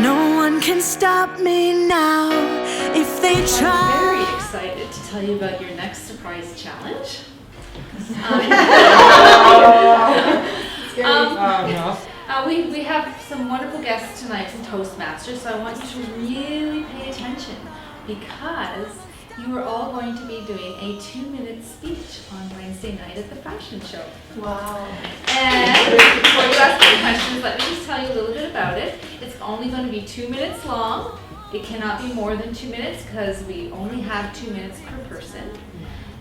No one can stop me now if they try. I'm very excited to tell you about your next surprise challenge. We have some wonderful guests tonight from Toastmasters, so I want you to really pay attention because you are all going to be doing a 2-minute speech on Wednesday night at the fashion show. Wow. And before you ask any questions, let me just tell you a little bit about it. It's only going to be 2 minutes long. It cannot be more than 2 minutes because we only have 2 minutes per person.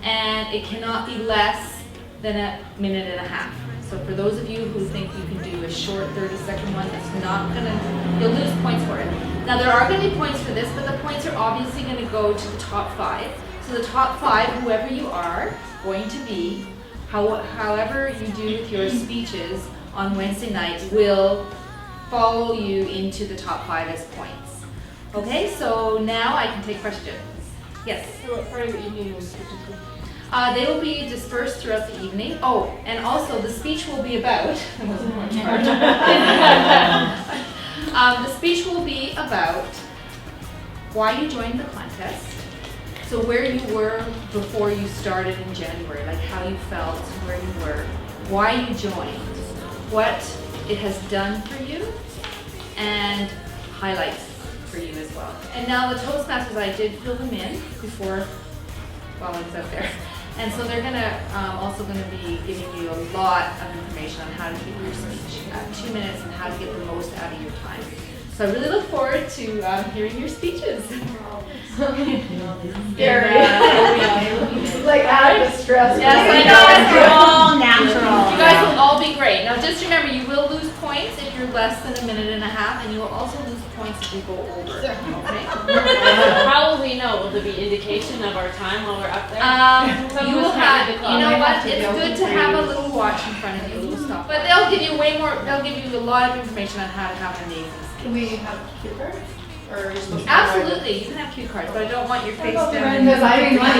And it cannot be less than a minute and a half. So for those of you who think you can do a short 30-second one, that's not gonna, you'll lose points for it. Now there are gonna be points for this, but the points are obviously gonna go to the top 5. So the top 5, whoever you are, going to be, however you do with your speeches on Wednesday night, will follow you into the top 5 as points. Okay, so now I can take questions. Yes? So what part of the evening was typically? They will be dispersed throughout the evening. Oh, and also the speech will be about, that wasn't one part. The speech will be about why you joined the contest, so where you were before you started in January, like how you felt, where you were, why you joined, what it has done for you, and highlights for you as well. And now the Toastmasters, I did fill them in before while I was out there. And so they're also gonna be giving you a lot of information on how to give your speech at 2 minutes and how to get the most out of your time. So I really look forward to hearing your speeches. Scary. Like out of stress. Yes, I know. It's all natural. You guys will all be great. Now just remember, you will lose points if you're less than a minute and a half, and you will also lose points if you go over. Okay? How will we know? Will there be indication of our time while we're up there? You will have, you know what, it's good to have a little watch in front of you, a little stop. But they'll give you they'll give you a lot of information on how to have amazing speech. Can we have cue cards? Or are you supposed to Absolutely, you can have cue cards, but I don't want your face down. Because I didn't want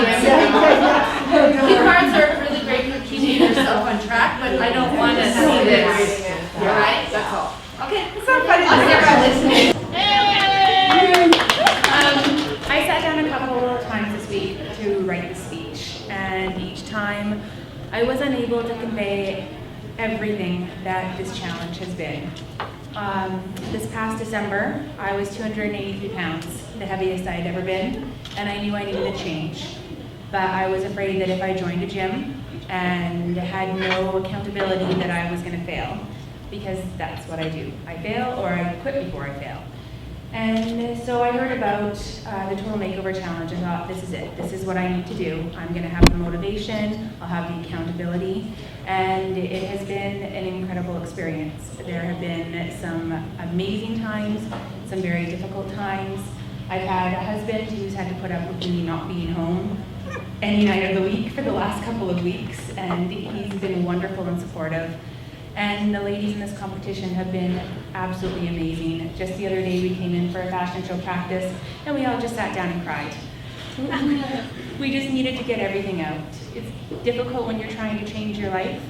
Cue cards are really great for keeping yourself on track, but I don't want to see this. Alright, that's all. Okay. It's not funny. I'll get right listening. I sat down a couple of times this week to write the speech, and each time I was unable to convey everything that this challenge has been. This past December, I was 283 pounds, the heaviest I'd ever been, and I knew I needed a change. But I was afraid that if I joined a gym and had no accountability that I was going to fail, because that's what I do. I fail or I quit before I fail. And so I heard about the Total Makeover Challenge and thought, this is it. This is what I need to do. I'm going to have the motivation, I'll have the accountability, and it has been an incredible experience. There have been some amazing times, some very difficult times. I've had a husband who's had to put up with me not being home any night of the week for the last couple of weeks, and he's been wonderful and supportive. And the ladies in this competition have been absolutely amazing. Just the other day we came in for a fashion show practice and we all just sat down and cried. We just needed to get everything out. It's difficult when you're trying to change your life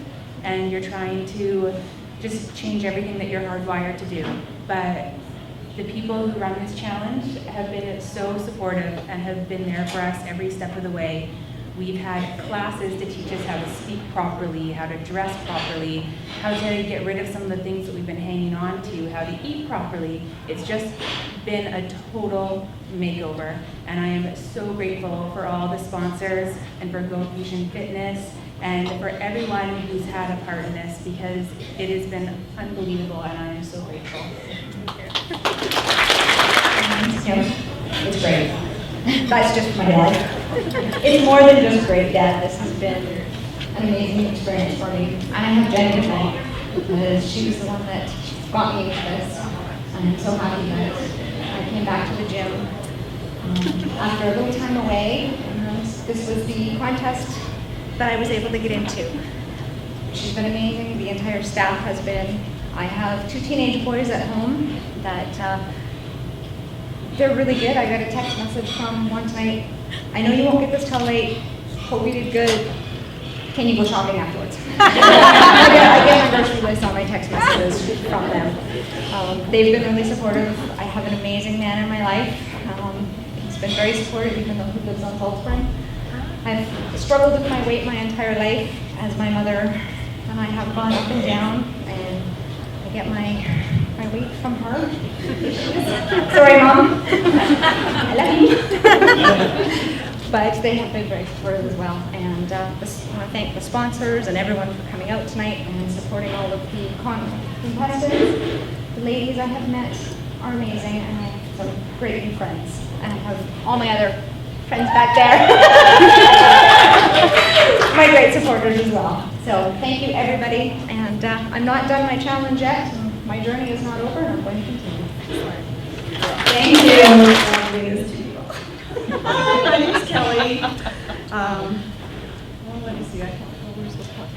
and you're trying to just change everything that you're hardwired to do. But the people who run this challenge have been so supportive and have been there for us every step of the way. We've had classes to teach us how to speak properly, how to dress properly, how to get rid of some of the things that we've been hanging on to, how to eat properly. It's just been a total makeover. And I am so grateful for all the sponsors and for Go Fusion Fitness and for everyone who's had a part in this because it has been unbelievable and I am so grateful. It's great. That's just my life. It's more than just great, Dad. This has been an amazing experience for me. And I have Jenny to thank because she was the one that got me into this. And I'm so happy that I came back to the gym after a little time away. And this was the contest that I was able to get into. She's been amazing. The entire staff has been. I have 2 teenage boys at home that they're really good. I got a text message from one tonight. I know you won't get this till late. Hope you did good. Can you go shopping afterwards? I get my grocery list on my text messages from them. They've been really supportive. I have an amazing man in my life. He's been very supportive even though he lives on Salt Spring. I've struggled with my weight my entire life as my mother and I have gone up and down, and I get my weight from her. Sorry, Mom. I love you. But they have been very supportive as well. And I want to thank the sponsors and everyone for coming out tonight and supporting all of the contestants. The ladies I have met are amazing, and I have some great new friends. And I have all my other friends back there. My great supporters as well. So thank you, everybody. And I'm not done my challenge yet. My journey is not over, and I'm going to continue. Thank you. Hi, my name is Kelly. Well, let me see. I can't remember where's the part.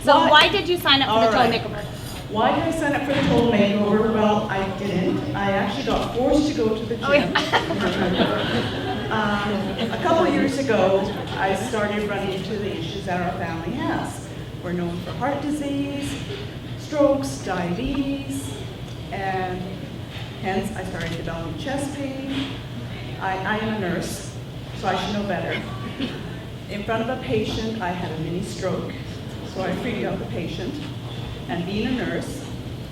So why did you sign up for the All Total right. Makeover? Why did I sign up for the Total Makeover? Well, I didn't. I actually got forced to go to the gym. A couple of years ago, I started running into the issues that our family has. We're known for heart disease, strokes, diabetes, and hence I started developing chest pain. I am a nurse, so I should know better. In front of a patient, I had a mini stroke, so I freaked out the patient. And being a nurse,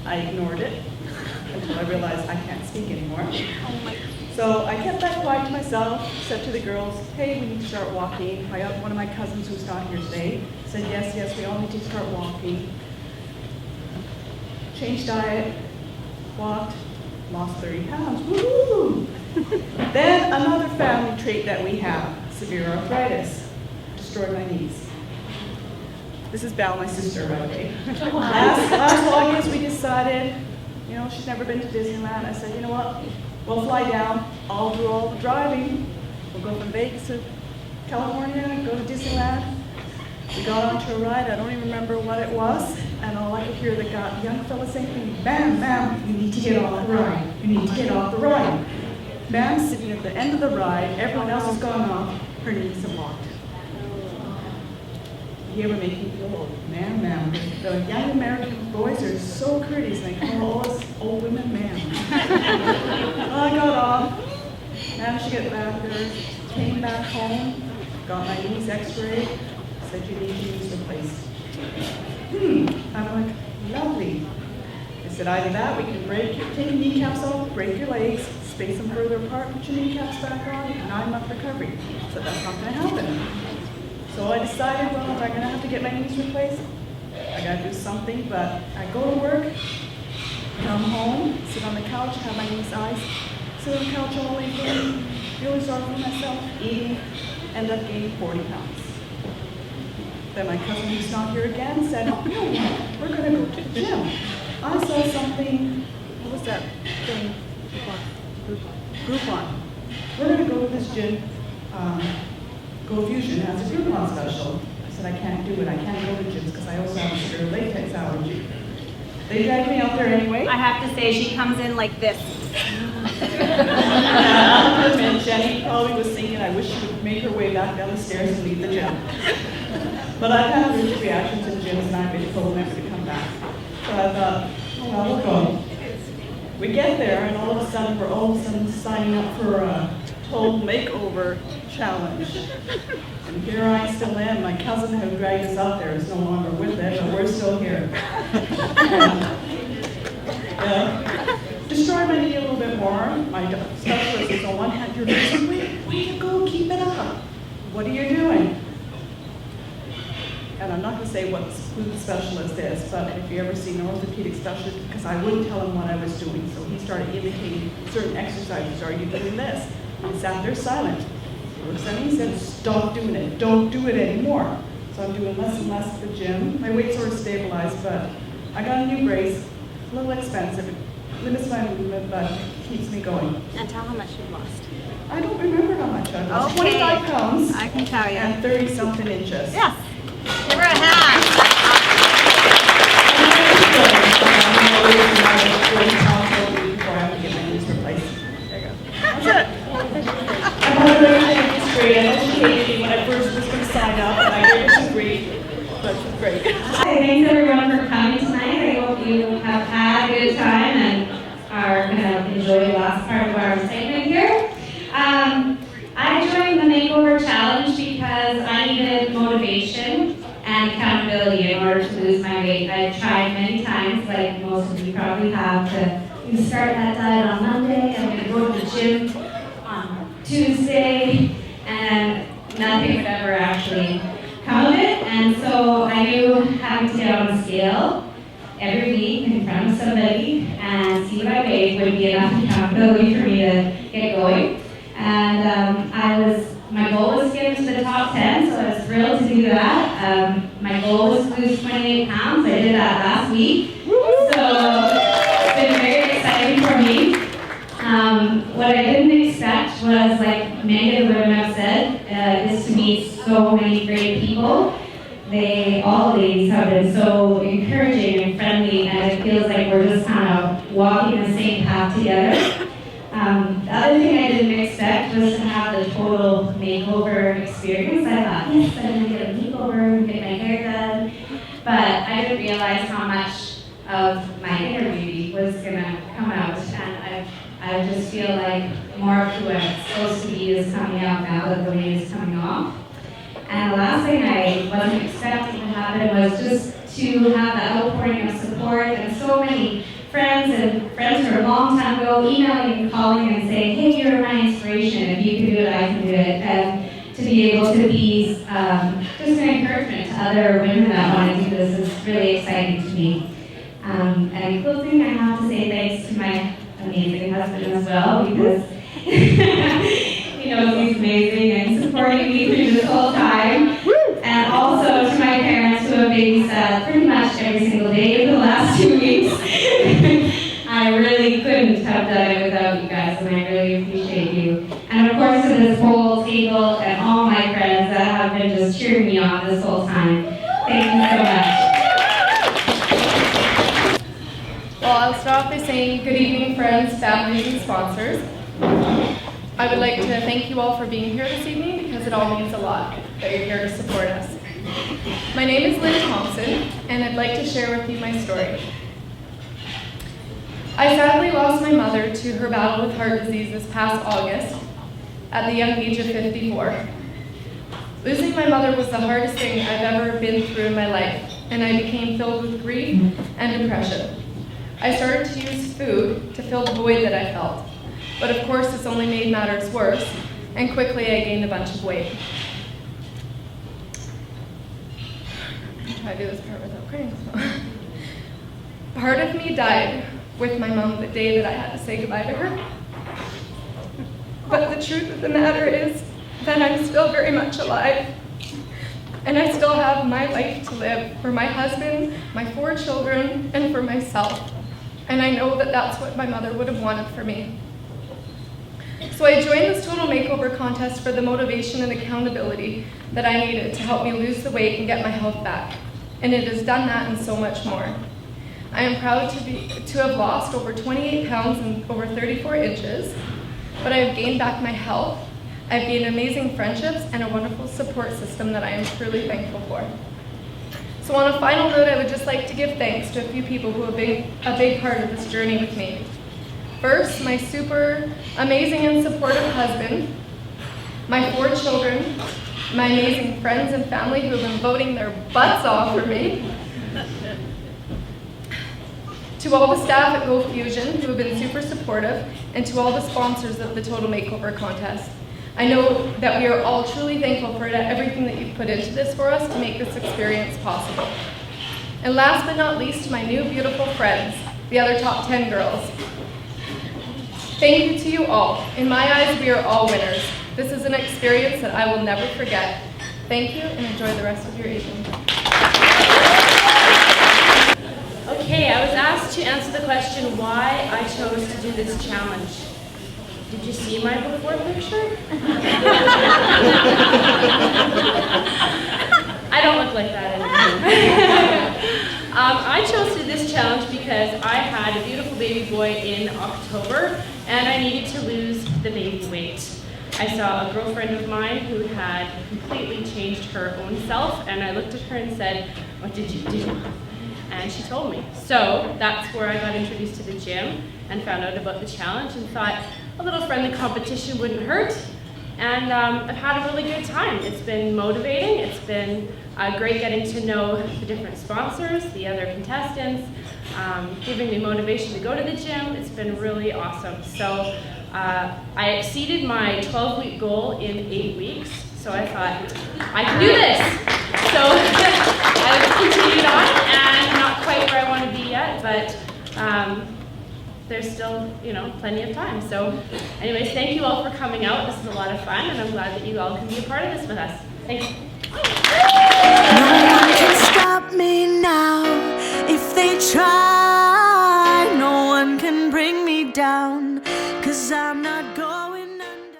I ignored it until I realized I can't speak anymore. So I kept that quiet to myself, said to the girls, hey, we need to start walking. One of my cousins who's not here today said, yes, we all need to start walking. Changed diet, walked, lost 30 pounds, woo! Then another family trait that we have, severe arthritis, destroyed my knees. This is Val, my sister, by the way. Last August, we decided, she's never been to Disneyland. I said, you know what, we'll fly down, I'll do all the driving. We'll go from Vegas to California, go to Disneyland. We got onto a ride, I don't even remember what it was, and all I could hear the young fella saying to me, ma'am, you need to get off the ride. You need to get off the ride. Ma'am's sitting at the end of the ride, everyone else has gone off, her knees are locked. You ever make me feel old? Ma'am. The young American boys are so courteous, they call all us old women ma'am. Well, I got off, managed to get back there, came back home, got my knees x-rayed, said you need your knees replaced. I'm like, lovely. They said either that, we can take your kneecaps off, break your legs, space them further apart, put your kneecaps back on, 9-month recovery. So that's not going to happen. So I decided, well, if I'm going to have to get my knees replaced, I got to do something. But I go to work, come home, sit on the couch, have my knees iced, sit on the couch all day, really sorry for myself, eating, end up gaining 40 pounds. Then my cousin, who's not here again, said, oh, no, we're going to go to the gym. I saw something, what was that thing? Groupon. We're going to go to this gym. Go Fusion has a Groupon special. I said, I can't do it. I can't go to gyms because I also have a severe latex allergy. They dragged me out there anyway. I have to say, she comes in like this. And Jenny probably was thinking, I wish she would make her way back down the stairs and leave the gym. But I've had allergic reactions in gyms, and I've been told never to come back. So I thought, oh, well, we'll go. We get there, and all of a sudden, we're all of a sudden signing up for a Total Makeover challenge. And here I still am. My cousin who dragged us out there is no longer with it, but we're still here. Destroyed my knee a little bit more. My specialist is on one hand, you're losing weight. Way to go, keep it up. What are you doing? And I'm not going to say who the specialist is, but if you ever see an orthopedic specialist, because I wouldn't tell him what I was doing, so he started indicating certain exercises. Are you doing this? I sat there silent. He looks at me and said, stop doing it. Don't do it anymore. So I'm doing less and less at the gym. My weight's sort of stabilized, but I got a new brace. A little expensive. It limits my movement, but keeps me going. And tell how much you've lost. I don't remember how much I lost. Okay. 25 pounds. I can tell you. And 30-something inches. Yes. Give her a hand. Before I have to get my knees replaced. There you go. That's it. I'm graduated this grade. I know she hated me when I first was going to sign up, and I gave her some grief, but she's great. Hi, thanks everyone for coming tonight. I hope you have had a good time and are are gonna enjoy the last part of our segment here. I joined the Makeover Challenge because I needed motivation and accountability in order to lose my weight. I tried many times, like most of you probably have, to start that diet on Monday, I'm gonna go to the gym on Tuesday, and nothing would ever actually come of it. And so I knew having to get on a scale every week in front of somebody and see what I weighed would be enough accountability for me to get going. And my goal was to get into the top 10, so I was thrilled to do that. My goal was to lose 28 pounds. I did that last week. So it's been very exciting for me. What I didn't expect was, like many of the women have said, is to meet so many great people. All the ladies have been so encouraging and friendly, and it feels like we're just kind of walking the same path together. The other thing I didn't expect was to have the total makeover experience. I thought, yes, I'm going to get a makeover, get my hair done. But I didn't realize how much of my inner beauty was going to come out. And I just feel like more of who I'm supposed to be is coming out now that the weight is coming off. And the last thing I wasn't expecting to happen was just to have that outpouring of support and so many friends from a long time ago emailing and calling and saying, hey, you're my inspiration. If you can do it, I can do it. And to be able to be just an encouragement to other women that want to do this is really exciting to me. And in closing, I have to say thanks to my amazing husband as well, because he knows he's amazing and supporting me through this whole time. And also to my parents who have babysat pretty much every single day for the last 2 weeks. I really couldn't have done it without you guys, and I really appreciate you. And of course to this whole table and all my friends that have been just cheering me on this whole time. Thank you so much. Well, I'll start off by saying good evening, friends, families, and sponsors. I would like to thank you all for being here this evening because it all means a lot that you're here to support us. My name is Lynn Thompson, and I'd like to share with you my story. I sadly lost my mother to her battle with heart disease this past August at the young age of 54. Losing my mother was the hardest thing I've ever been through in my life, and I became filled with grief and depression. I started to use food to fill the void that I felt. But of course, this only made matters worse, and quickly I gained a bunch of weight. I'll try to do this part without crying. Part of me died with my mom the day that I had to say goodbye to her. But the truth of the matter is that I'm still very much alive, and I still have my life to live for my husband, my 4 children, and for myself. And I know that that's what my mother would have wanted for me. So I joined this total makeover contest for the motivation and accountability that I needed to help me lose the weight and get my health back. And it has done that and so much more. I am proud to have lost over 28 pounds and over 34 inches, but I have gained back my health. I've gained amazing friendships and a wonderful support system that I am truly thankful for. So on a final note, I would just like to give thanks to a few people who have been a big part of this journey with me. First, my super amazing and supportive husband, my 4 children, my amazing friends and family who have been voting their butts off for me, to all the staff at Go Fusion who have been super supportive, and to all the sponsors of the Total Makeover contest. I know that we are all truly thankful for everything that you've put into this for us to make this experience possible. And last but not least, my new beautiful friends, the other top 10 girls. Thank you to you all. In my eyes, we are all winners. This is an experience that I will never forget. Thank you, and enjoy the rest of your evening. Okay, I was asked to answer the question why I chose to do this challenge. Did you see my before picture? I don't look like that anymore. I chose to do this challenge because I had a beautiful baby boy in October and I needed to lose the baby weight. I saw a girlfriend of mine who had completely changed her own self, and I looked at her and said, "What did you do?" and she told me. So that's where I got introduced to the gym and found out about the challenge and thought a little friendly competition wouldn't hurt. And I've had a really good time. It's been motivating. It's been great getting to know the different sponsors, the other contestants, giving me motivation to go to the gym. It's been really awesome. So I exceeded my 12-week goal in 8 weeks. So I thought, I can do this. So I've continued on, and not quite where I want to be yet, but there's still, plenty of time. So anyways, thank you all for coming out. This is a lot of fun, and I'm glad that you all can be a part of this with us. Thanks.